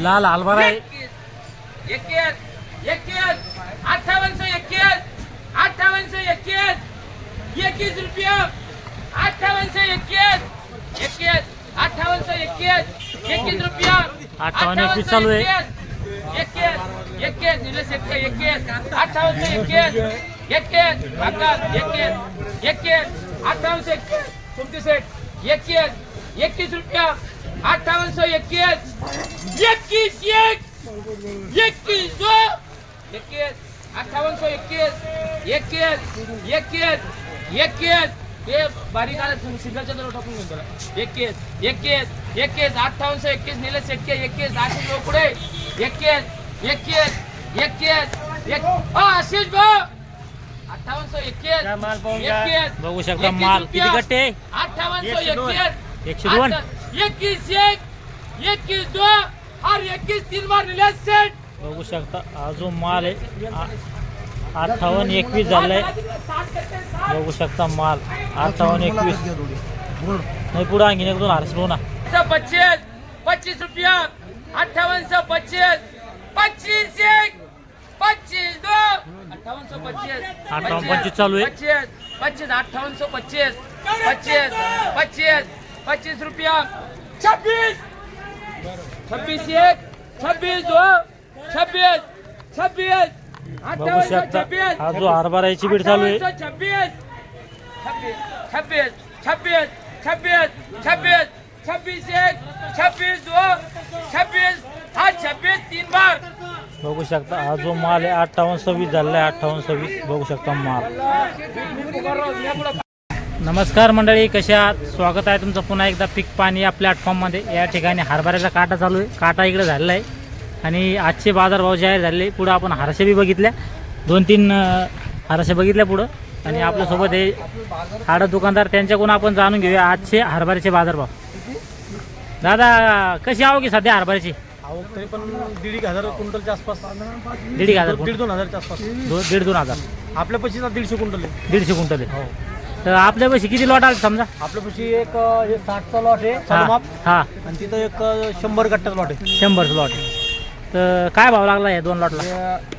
लाल हलवार आहे. 51 5821 21 रुपया 5821 21 रुपया 58-21 चालू आहे. 21 निलेश 21 5821 21 रुपया 5821 हे बारीक आला सिग्नलच्या जवळ टाकून घेऊन त्याला 21 5821 निलेश 21 आशिष भाऊ पुढे 21 आशिष भाऊ 5821 माल पाहून घ्या. बघू शकता माल किती गट्टे 5821 102 21 2 और 21 3 बार निलेश सेट बघू शकता हा जो माल आहे 58-21 झालाय. बघू शकता माल 58-21 नाही पुढे आणखीन एक दोन हरस भाऊ ना 25 रुपया 5825 25 2 58-25 चालू आहे. 25 रुपया 26 1 26 2 26 बघू शकता हा जो हरभऱ्याची बीड चालू आहे 26 3 बार बघू शकता हा जो माल आहे 58-26 झालेला आहे 58-26 बघू शकता माल. नमस्कार मंडळी, कशा आहात? स्वागत आहे तुमचं पुन्हा एकदा पीक पाणी या प्लॅटफॉर्ममध्ये. या ठिकाणी हरभऱ्याचा काटा चालू आहे, काटा इकडे झालेला आहे आणि आजचे बाजारभाव जाहीर झाले. पुढं आपण हरशे बी बघितल्या 2-3 हरशे बघितल्या पुढं आणि आपल्यासोबत हे हाडं दुकानदार त्यांच्याकडून आपण जाणून घेऊया आजचे हरभऱ्याचे बाजारभाव. दादा कशी आवक सध्या हरभऱ्याची? आवक तरी पण 1,500 क्विंटलच्या आसपास 1,500 1,500च्या आसपास 1,500 आपल्या पशी 150 क्विंटल आहे. 150 क्विंटल आहे. तर आपल्या पैसे किती लॉट आले समजा? आपल्या पशी एक हे 60चा लॉट आहे चालू हा आणि तिथं एक 100 गट्ट्याचा लॉट आहे. 100 लॉट आहे. तर काय भाव लागला या 2 लॉटला?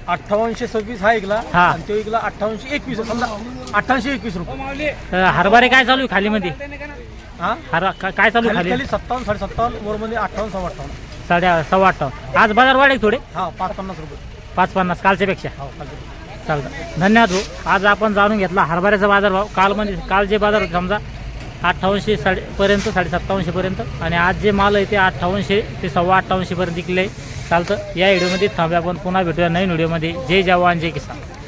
5826 हा ऐकला हा. आणि तो ऐकला 5821 समजा 5821 रुपये. तर हरभरे काय चालू आहे खाली मध्ये? हा काय चालू आहे खाली खाली? 57 57 वर मध्ये 58 58 58. आज बाजार वाढे थोडे हा 550 रुपये 5-50 कालच्या पेक्षा. हो खाली. चालतं, धन्यवाद भाऊ. आज आपण जाणून घेतला हरभऱ्याचा बाजारभाव. काल जे बाजार होते समजा 5800 पर्यंत 5750 पर्यंत आणि आज जे माल आहे ते 5800 ते 5850 पर्यंत विकले. चालतं, या व्हिडिओमध्ये थांबूया. आपण पुन्हा भेटूया नवीन व्हिडिओमध्ये. जय जवान जय किसान.